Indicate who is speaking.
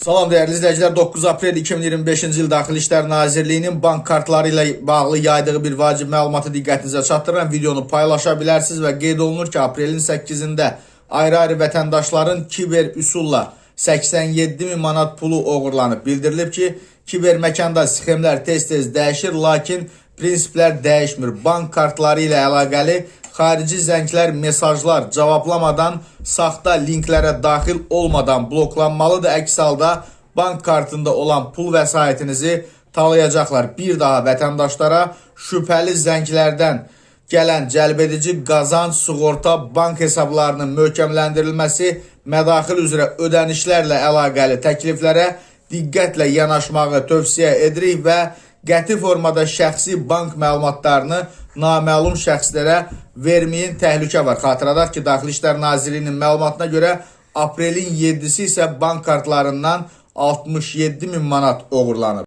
Speaker 1: Salam değerli izleyiciler, 9 aprel 2025-ci il Daxili İşlər Nazirliyinin bank kartları ilə bağlı yaydığı bir vacib məlumatı diqqətinizə çatdıran videonu paylaşa bilərsiniz və qeyd olunur ki, aprelin 8-də ayrı-ayrı vətəndaşların kiber üsulla 87 min manat pulu oğurlanıb. Bildirilib ki, kiber məkanda sxemlər tez-tez dəyişir, lakin prinsiplər dəyişmir. Bank kartları ilə əlaqəli xarici zənglər, mesajlar cavablamadan, saxta linklərə daxil olmadan bloklanmalıdır. Əks halda bank kartında olan pul vəsaitinizi talayacaqlar. Bir daha vətəndaşlara şübhəli zənglərdən gələn cəlbedici qazanc, sığorta, bank hesablarının möhkəmləndirilməsi, mədaxil üzrə ödənişlərlə əlaqəli təkliflərə diqqətlə yanaşmağı tövsiyə edirik və qəti formada şəxsi bank məlumatlarını naməlum şəxslərə verməyin, təhlükə var. Xatırladaq ki, Daxili İşlər Nazirliyinin məlumatına görə aprelin 7-si isə bank kartlarından 67 min manat oğurlanıb.